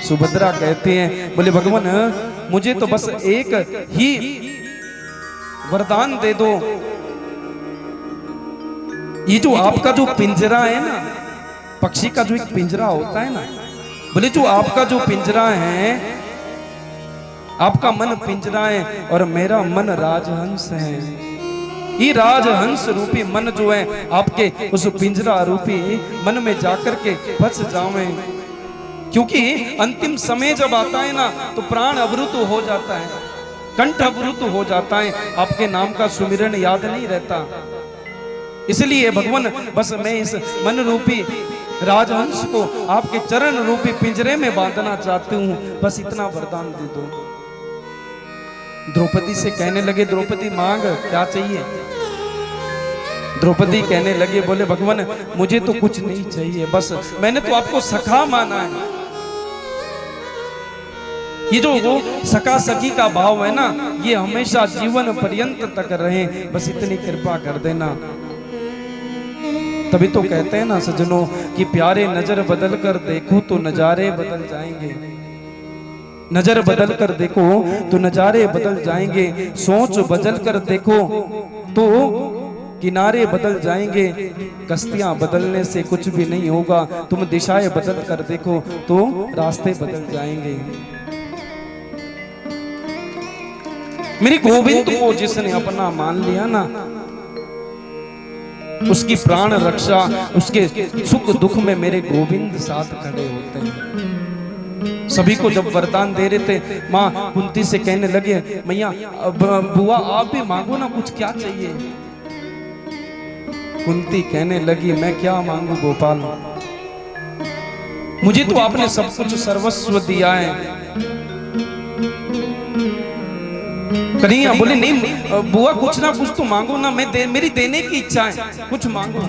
सुभद्रा कहते हैं, बोले भगवान मुझे तो बस एक ही वरदान दे दो। ये जो आपका जो पिंजरा है ना, पक्षी का जो एक पिंजरा होता है ना, बोले जो आपका जो पिंजरा है, आपका मन पिंजरा है और मेरा मन राजहंस है। ये राजहंस रूपी मन जो है आपके उस पिंजरा रूपी मन में जाकर के बस जावे। क्योंकि अंतिम समय जब आता है ना तो प्राण अवरुद्ध हो जाता है, कंठ अवरुद्ध हो जाता है, आपके नाम का सुमिरन याद नहीं रहता। इसलिए भगवान बस मैं इस मन रूपी राजहंस को आपके चरण रूपी पिंजरे में बांधना चाहती हूँ, बस इतना वरदान दे दो। द्रौपदी से कहने लगे, द्रौपदी मांग क्या चाहिए। द्रौपदी कहने लगे, बोले भगवान मुझे तो कुछ नहीं चाहिए, बस मैंने तो आपको सखा माना है। ये जो वो सखा सखी का भाव है ना, ये हमेशा जीवन पर्यंत तक रहे, बस इतनी कृपा कर देना। तभी तो कहते हैं ना सज्जनों कि प्यारे नजर बदल कर देखो तो नजारे बदल जाएंगे। नजर बदल कर देखो तो नजारे बदल जाएंगे, सोच बदल कर देखो तो किनारे बदल जाएंगे। कश्तियां बदलने से कुछ भी नहीं होगा, तुम दिशाएं बदल कर देखो तो रास्ते बदल जाएंगे। मेरी गोविंद को जिसने अपना मान लिया ना, उसकी प्राण रक्षा, उसके सुख दुख में मेरे गोविंद साथ खड़े होते हैं। सभी को जब वरदान दे रहे थे, माँ कुंती से कहने लगे, मैया बुआ आप भी मांगो ना कुछ, क्या चाहिए। कुंती कहने लगी, मैं क्या मांगू गोपाल, मुझे तो आपने सब कुछ सर्वस्व दिया है। कन्हैया बोले नहीं बुआ कुछ ना कुछ तो मांगो ना, मेरी देने की इच्छा है, कुछ मांगो।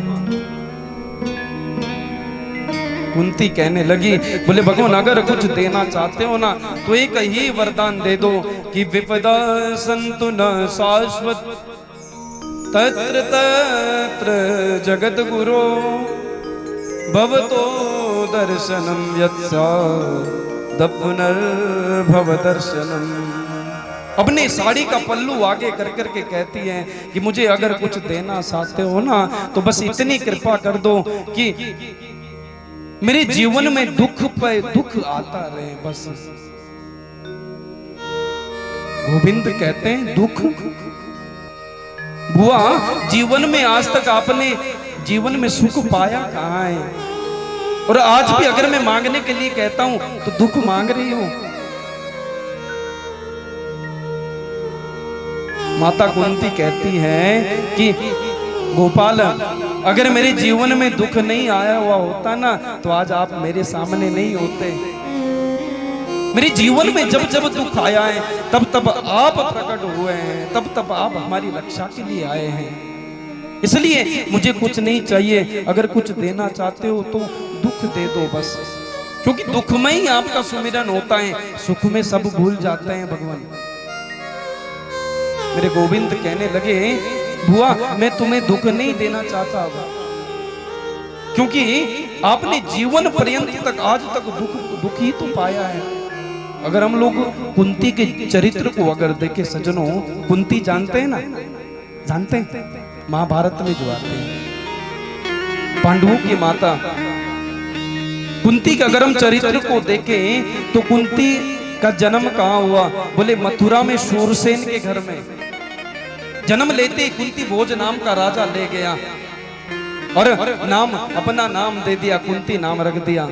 कुंती कहने लगी, बोले भगवान अगर कुछ देना चाहते हो ना तो एक ही वरदान दे दो कि विपदा संतु न शाश्वत तत्र तत्र जगत गुरो भवतो दर्शनम यत्सा पुनर्भव दर्शनम। अपने साड़ी का पल्लू आगे कर करके कहती है कि मुझे अगर कुछ देना चाहते हो ना तो बस इतनी कृपा कर दो कि मेरे जीवन में दुख पे दुख आता रहे। बस गोविंद कहते हैं दुख, बुआ जीवन में आज तक आपने जीवन में सुख पाया कहाँ है, और आज भी अगर मैं मांगने के लिए कहता हूं तो दुख मांग रही हूं। माता कुंती कहती है कि गोपाल अगर मेरे जीवन में दुख नहीं आया हुआ होता ना तो आज आप मेरे सामने नहीं होते। मेरे जीवन में जब जब दुख आया है तब तब आप प्रकट हुए हैं, तब तब आप हमारी रक्षा के लिए आए हैं। इसलिए मुझे कुछ नहीं चाहिए, अगर कुछ देना चाहते हो तो दुख दे दो बस, क्योंकि दुख में ही आपका सुमिरन होता है, सुख में सब भूल जाते हैं भगवान। मेरे गोविंद कहने लगे, बुआ मैं तुम्हें दुख नहीं देना चाहता, क्योंकि आपने जीवन पर्यंत तक आज तक दुख ही तो पाया है। अगर हम लोग कुंती के चरित्र को अगर देखें सज्जनों, कुंती जानते हैं ना, जानते हैं महाभारत में जो आते हैं पांडवों की माता कुंती का अगर हम चरित्र को देखें तो कुंती का जन्म कहाँ हुआ, बोले मथुरा में शूरसेन के घर में। जन्म लेते ही कुंती भोज नाम का राजा ले गया और नाम अपना नाम दे दिया, कुंती नाम रख दिया।